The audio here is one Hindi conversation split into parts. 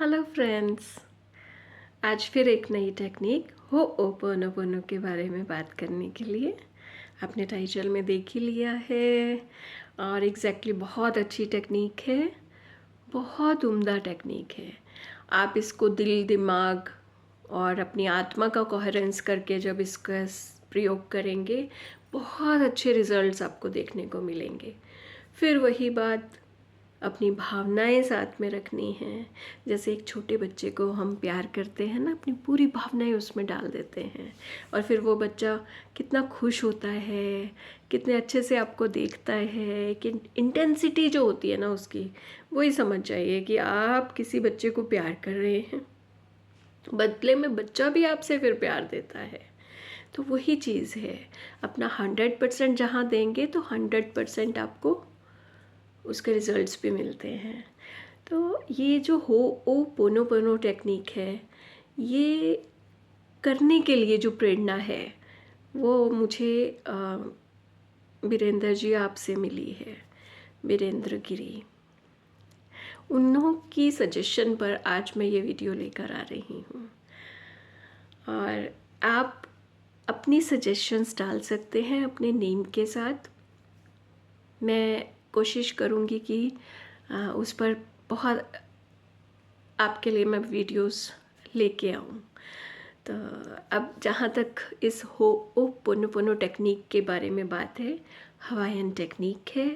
Hello friends. आज फिर एक नई टेक्निक होओपोनोपोनो के बारे में बात करने के लिए आपने टाइटल में देख ही लिया है। और बहुत अच्छी टेक्निक है, बहुत उम्दा टेक्निक है। आप इसको दिल दिमाग और अपनी आत्मा का कोहेरेंस करके जब इसका प्रयोग करेंगे, बहुत अच्छे रिजल्ट्स आपको देखने को मिलेंगे। फिर वही बात, अपनी भावनाएं साथ में रखनी हैं। जैसे एक छोटे बच्चे को हम प्यार करते हैं ना, अपनी पूरी भावनाएं उसमें डाल देते हैं और फिर वो बच्चा कितना खुश होता है, कितने अच्छे से आपको देखता है कि इंटेंसिटी जो होती है ना उसकी, वही समझ जाइए कि आप किसी बच्चे को प्यार कर रहे हैं, बदले में बच्चा भी आपसे फिर प्यार देता है। तो वही चीज़ है, अपना 100% जहाँ देंगे तो 100% आपको उसके रिजल्ट्स भी मिलते हैं। तो ये जो हो ओ पोनो पोनो टेक्निक है, ये करने के लिए जो प्रेरणा है वो मुझे वीरेंद्र जी आपसे मिली है, वीरेंद्र गिरी। उन्हों की सजेशन पर आज मैं ये वीडियो लेकर आ रही हूँ। और आप अपनी सजेशंस डाल सकते हैं अपने नेम के साथ। मैं कोशिश करूँगी कि उस पर बहुत आपके लिए मैं वीडियोस लेके आऊँ। तो अब जहाँ तक इस हो ओ पोनो पोनो टेक्निक के बारे में बात है, हवाईयन टेक्निक है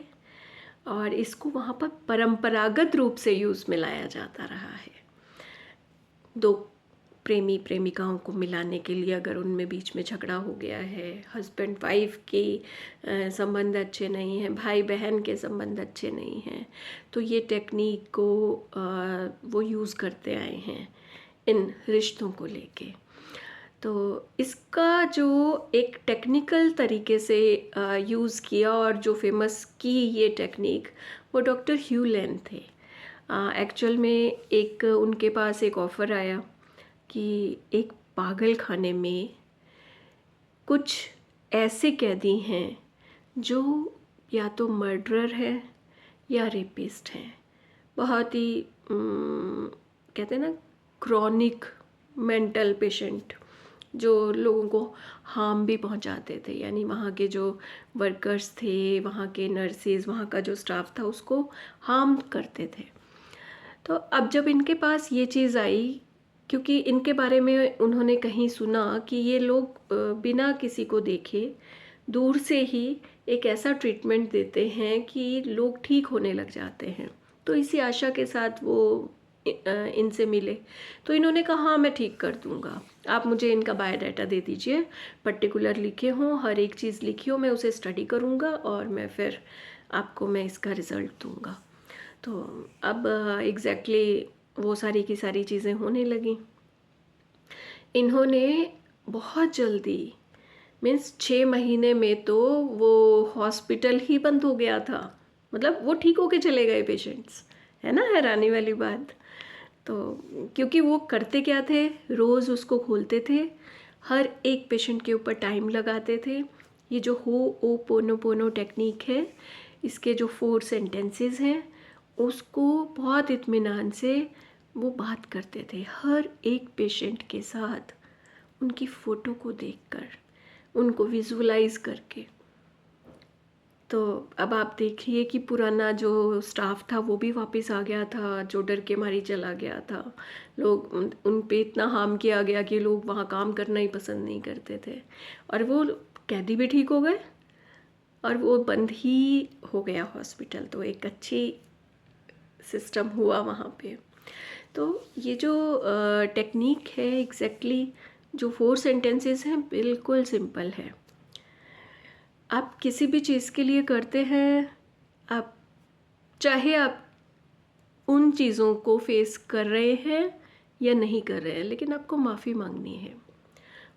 और इसको वहाँ पर परंपरागत रूप से यूज़ में लाया जाता रहा है। दो प्रेमी प्रेमिकाओं को मिलाने के लिए, अगर उनमें बीच में झगड़ा हो गया है, हस्बैंड वाइफ के संबंध अच्छे नहीं हैं, भाई बहन के संबंध अच्छे नहीं हैं, तो ये टेक्निक को वो यूज़ करते आए हैं इन रिश्तों को लेके। तो इसका जो एक टेक्निकल तरीके से यूज़ किया और जो फेमस की ये टेक्निक, वो डॉक्टर ह्यू लेन थे। एक्चुअल में एक उनके पास एक ऑफ़र आया कि एक पागल खाने में कुछ ऐसे कैदी हैं जो या तो मर्डरर है या रेपिस्ट हैं। बहुत ही कहते हैं ना, क्रॉनिक मेंटल पेशेंट जो लोगों को हार्म भी पहुंचाते थे। यानी वहाँ के जो वर्कर्स थे, वहाँ के नर्सेज, वहाँ का जो स्टाफ था, उसको हार्म करते थे। तो अब जब इनके पास ये चीज़ आई, क्योंकि इनके बारे में उन्होंने कहीं सुना कि ये लोग बिना किसी को देखे दूर से ही एक ऐसा ट्रीटमेंट देते हैं कि लोग ठीक होने लग जाते हैं। तो इसी आशा के साथ वो इनसे मिले। तो इन्होंने कहा हाँ, मैं ठीक कर दूंगा, आप मुझे इनका बायोडाटा दे दीजिए, पर्टिकुलर लिखे हों, हर एक चीज़ लिखी हो, मैं उसे स्टडी करूँगा और मैं फिर आपको मैं इसका रिज़ल्ट दूँगा। तो अब वो सारी की सारी चीज़ें होने लगी। इन्होंने बहुत जल्दी, मीन्स 6 महीने में तो वो हॉस्पिटल ही बंद हो गया था। मतलब वो ठीक होके चले गए पेशेंट्स, है ना, हैरानी वाली बात। तो क्योंकि वो करते क्या थे, रोज़ उसको खोलते थे, हर एक पेशेंट के ऊपर टाइम लगाते थे। ये जो हो ओ पोनो पोनो टेक्निक है, इसके जो 4 सेंटेंसेस हैं, उसको बहुत इत्मीनान से वो बात करते थे हर एक पेशेंट के साथ, उनकी फ़ोटो को देखकर, उनको विजुलाइज करके। तो अब आप देखिए कि पुराना जो स्टाफ था वो भी वापस आ गया था, जो डर के मारी चला गया था। लोग उन पे इतना हार्म किया गया कि लोग वहाँ काम करना ही पसंद नहीं करते थे। और वो कैदी भी ठीक हो गए और वो बंद ही हो गया हॉस्पिटल। तो एक अच्छी सिस्टम हुआ वहाँ पे। तो ये जो टेक्निक है, जो 4 सेंटेंसेस हैं, बिल्कुल सिंपल है। आप किसी भी चीज़ के लिए करते हैं, आप चाहे आप उन चीज़ों को फेस कर रहे हैं या नहीं कर रहे हैं, लेकिन आपको माफ़ी मांगनी है।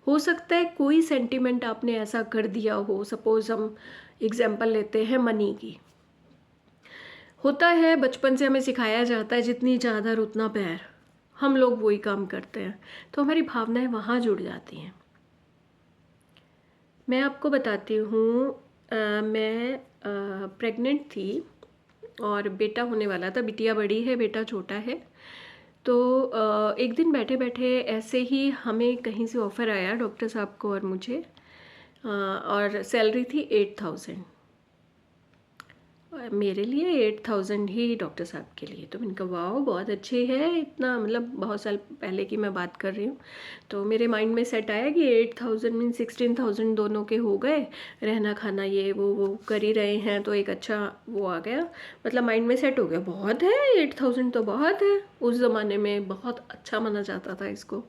हो सकता है कोई सेंटिमेंट आपने ऐसा कर दिया हो, सपोज़ हम एग्जाम्पल लेते हैं मनी की। होता है, बचपन से हमें सिखाया जाता है जितनी चादर उतना पैर, हम लोग वही काम करते हैं, तो हमारी भावनाएं वहाँ जुड़ जाती हैं। मैं आपको बताती हूँ, मैं प्रेग्नेंट थी और बेटा होने वाला था। बिटिया बड़ी है, बेटा छोटा है। तो एक दिन बैठे बैठे ऐसे ही हमें कहीं से ऑफ़र आया डॉक्टर साहब को और मुझे, और सैलरी थी 8,000। मेरे लिए 8,000 ही डॉक्टर साहब के लिए। तो मैंने कहा वाह बहुत अच्छी है, इतना मतलब बहुत साल पहले की मैं बात कर रही हूँ। तो मेरे माइंड में सेट आया कि 8,000 मीन 16,000 दोनों के हो गए, रहना खाना ये वो कर ही रहे हैं, तो एक अच्छा वो आ गया, मतलब माइंड में सेट हो गया बहुत है 8,000 तो बहुत है। उस ज़माने में बहुत अच्छा माना जाता था इसको,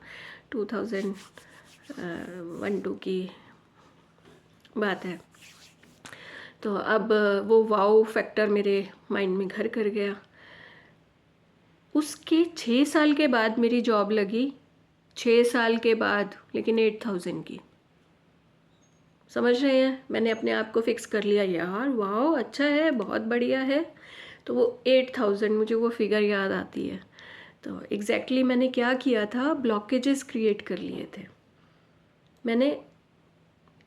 2001-2 की बात है। तो अब वो वाओ फैक्टर मेरे माइंड में घर कर गया। उसके 6 साल के बाद मेरी जॉब लगी, 6 साल के बाद, लेकिन 8,000 की। समझ रहे हैं, मैंने अपने आप को फिक्स कर लिया यार वाओ अच्छा है, बहुत बढ़िया है। तो वो 8,000 मुझे वो फिगर याद आती है। तो एग्जैक्टली मैंने क्या किया था, ब्लॉकेजेस क्रिएट कर लिए थे। मैंने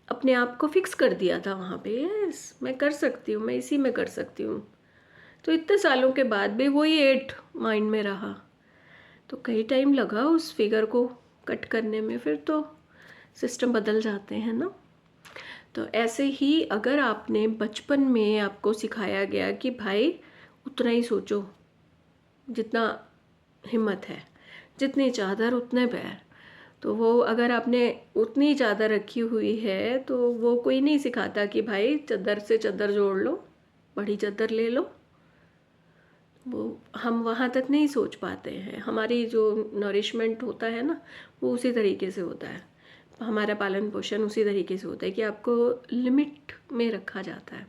अपने आप को फिक्स कर दिया था वहाँ पे, यस मैं कर सकती हूँ, मैं इसी में कर सकती हूँ। तो इतने सालों के बाद भी वही 8 माइंड में रहा। तो कई टाइम लगा उस फिगर को कट करने में, फिर तो सिस्टम बदल जाते हैं ना। तो ऐसे ही अगर आपने बचपन में आपको सिखाया गया कि भाई उतना ही सोचो जितना हिम्मत है, जितनी चादर उतने पैर, तो वो अगर आपने उतनी चादर रखी हुई है तो वो कोई नहीं सिखाता कि भाई चादर से चादर जोड़ लो, बड़ी चादर ले लो। वो हम वहाँ तक नहीं सोच पाते हैं। हमारी जो नरिशमेंट होता है ना, वो उसी तरीके से होता है, हमारा पालन पोषण उसी तरीके से होता है कि आपको लिमिट में रखा जाता है।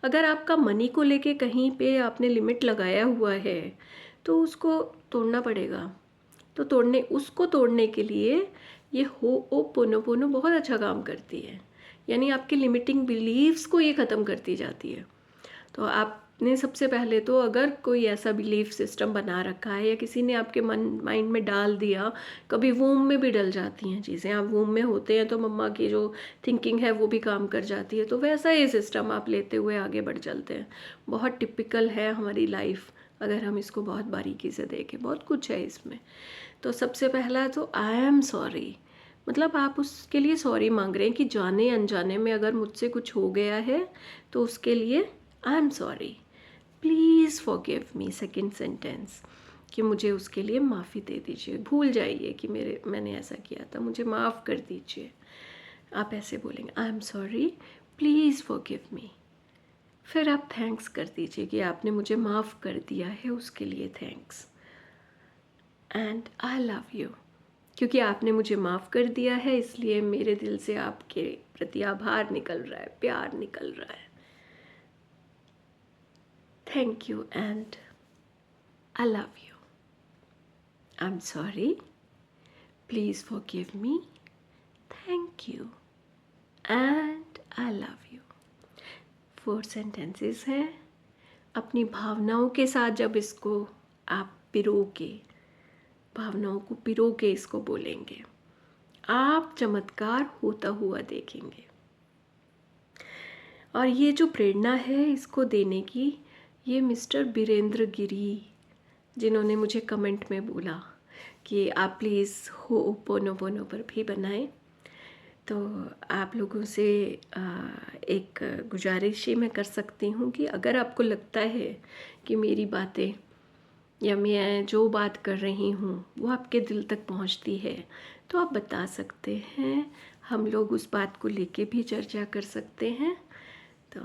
अगर आपका मनी को लेके कहीं पे आपने लिमिट लगाया हुआ है तो उसको तोड़ना पड़ेगा। तो उसको तोड़ने के लिए ये होओपोनोपोनो बहुत अच्छा काम करती है, यानी आपके लिमिटिंग बिलीव्स को ये ख़त्म करती जाती है। तो आपने सबसे पहले तो अगर कोई ऐसा बिलीफ सिस्टम बना रखा है या किसी ने आपके माइंड में डाल दिया, कभी वूम में भी डल जाती हैं चीज़ें, आप वूम में होते हैं तो मम्मा की जो थिंकिंग है वो भी काम कर जाती है, तो वैसा ये सिस्टम आप लेते हुए आगे बढ़ चलते हैं। बहुत टिपिकल है हमारी लाइफ, अगर हम इसको बहुत बारीकी से देखें, बहुत कुछ है इसमें। तो सबसे पहला तो आई एम सॉरी, मतलब आप उसके लिए सॉरी मांग रहे हैं कि जाने अनजाने में अगर मुझसे कुछ हो गया है तो उसके लिए I am sorry, please forgive me. Second sentence कि मुझे उसके लिए माफ़ी दे दीजिए, भूल जाइए कि मैंने ऐसा किया था, मुझे माफ़ कर दीजिए। आप ऐसे बोलेंगे I am sorry, please forgive me. फिर आप थैंक्स कर दीजिए कि आपने मुझे माफ़ कर दिया है, उसके लिए thanks. And I love you, क्योंकि आपने मुझे माफ़ कर दिया है इसलिए मेरे दिल से आपके प्रति आभार निकल रहा है, प्यार निकल रहा है। Thank you and I love you. I am sorry, please forgive me, thank you and I love you. 4 sentences हैं। अपनी भावनाओं के साथ जब इसको आप पिरो के, भावनाओं को पिरो के इसको बोलेंगे, आप चमत्कार होता हुआ देखेंगे। और ये जो प्रेरणा है इसको देने की, ये मिस्टर बीरेंद्र गिरी, जिन्होंने मुझे कमेंट में बोला कि आप प्लीज़ होओपोनोपोनो पर भी बनाएं, तो आप लोगों से एक गुजारिश ही मैं कर सकती हूँ कि अगर आपको लगता है कि मेरी बातें या मैं जो बात कर रही हूँ वो आपके दिल तक पहुँचती है, तो आप बता सकते हैं, हम लोग उस बात को लेके भी चर्चा कर सकते हैं। तो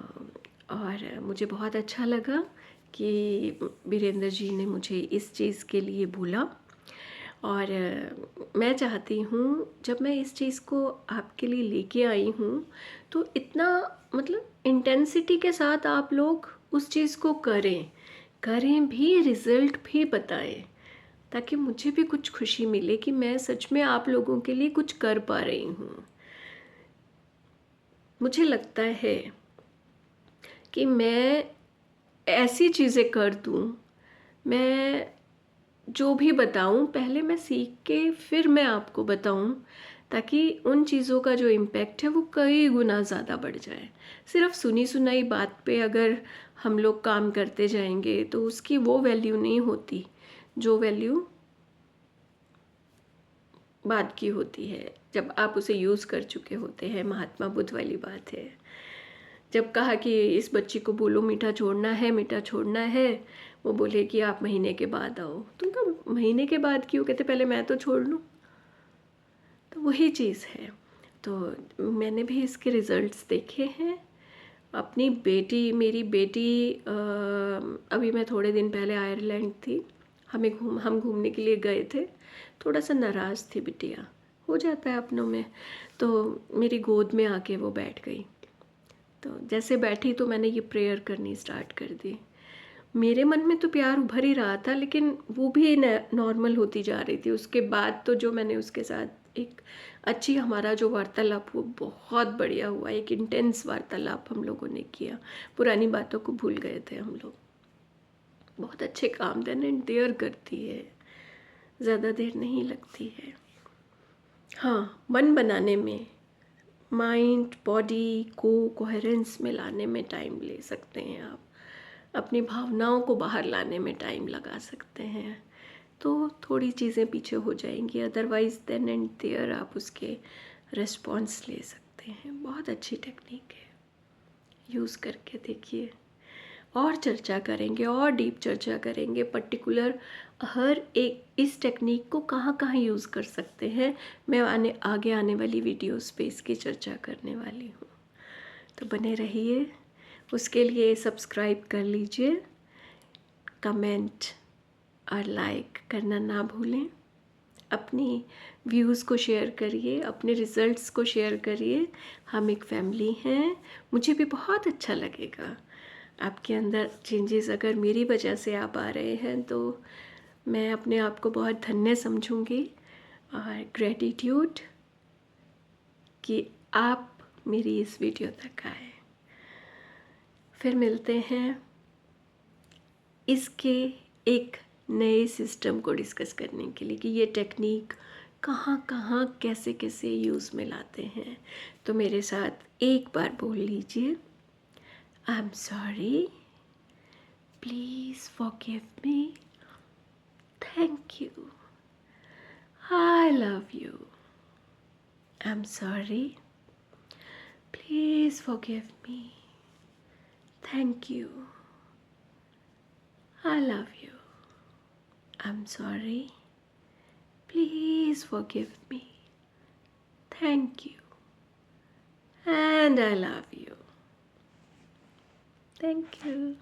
और मुझे बहुत अच्छा लगा कि बीरेंद्र जी ने मुझे इस चीज़ के लिए बोला, और मैं चाहती हूँ जब मैं इस चीज़ को आपके लिए लेके आई हूँ तो इतना मतलब इंटेंसिटी के साथ आप लोग उस चीज़ को करें भी, रिज़ल्ट भी बताएं, ताकि मुझे भी कुछ खुशी मिले कि मैं सच में आप लोगों के लिए कुछ कर पा रही हूँ। मुझे लगता है कि मैं ऐसी चीज़ें कर दूँ, मैं जो भी बताऊँ पहले मैं सीख के फिर मैं आपको बताऊँ, ताकि उन चीज़ों का जो इम्पैक्ट है वो कई गुना ज़्यादा बढ़ जाए। सिर्फ सुनी सुनाई बात पे अगर हम लोग काम करते जाएंगे तो उसकी वो वैल्यू नहीं होती जो वैल्यू बाद की होती है, जब आप उसे यूज़ कर चुके होते हैं। महात्मा बुद्ध वाली बात है, जब कहा कि इस बच्ची को बोलो मीठा छोड़ना है, मीठा छोड़ना है, वो बोले कि आप महीने के बाद आओ। तुम कहा महीने के बाद क्यों? कहते पहले मैं तो छोड़ लूँ। तो वही चीज़ है। तो मैंने भी इसके रिज़ल्ट्स देखे हैं। अपनी बेटी, मेरी बेटी, अभी मैं थोड़े दिन पहले आयरलैंड थी, हम घूमने के लिए गए थे। थोड़ा सा नाराज़ थी बिटिया, हो जाता है अपनों में। तो मेरी गोद में आके वो बैठ गई। तो जैसे बैठी तो मैंने ये प्रेयर करनी स्टार्ट कर दी। मेरे मन में तो प्यार उभर ही रहा था, लेकिन वो भी नॉर्मल होती जा रही थी। उसके बाद तो जो मैंने उसके साथ एक अच्छी, हमारा जो वार्तालाप वो बहुत बढ़िया हुआ। एक इंटेंस वार्तालाप हम लोगों ने किया, पुरानी बातों को भूल गए थे हम लोग। बहुत अच्छे काम देन एंड देयर करती है, ज़्यादा देर नहीं लगती है। हाँ, मन बनाने में, माइंड बॉडी को कोहेरेंस में लाने में टाइम ले सकते हैं आप। अपनी भावनाओं को बाहर लाने में टाइम लगा सकते हैं, तो थोड़ी चीज़ें पीछे हो जाएंगी। अदरवाइज़ देन एंड देयर आप उसके रिस्पॉन्स ले सकते हैं। बहुत अच्छी टेक्निक है, यूज़ करके देखिए। और चर्चा करेंगे, और डीप चर्चा करेंगे, पर्टिकुलर हर एक इस टेक्निक को कहाँ कहाँ यूज़ कर सकते हैं। मैं आगे आने वाली वीडियोस पे इसकी चर्चा करने वाली हूँ, तो बने रहिए। उसके लिए सब्सक्राइब कर लीजिए, कमेंट और लाइक करना ना भूलें। अपनी व्यूज़ को शेयर करिए, अपने रिज़ल्ट्स को शेयर करिए। हम एक फैमिली हैं, मुझे भी बहुत अच्छा लगेगा। आपके अंदर चेंजेस अगर मेरी वजह से आप आ रहे हैं, तो मैं अपने आप को बहुत धन्य समझूंगी, और ग्रेटिट्यूड कि आप मेरी इस वीडियो तक आए। फिर मिलते हैं इसके एक नए सिस्टम को डिस्कस करने के लिए कि ये टेक्निक कहाँ कहाँ कैसे कैसे यूज़ में लाते हैं। तो मेरे साथ एक बार बोल लीजिए, I am sorry, please forgive me, thank you, I love you, I am sorry, please forgive me, thank you, I love you, I'm sorry. Please forgive me. Thank you. And I love you. Thank you.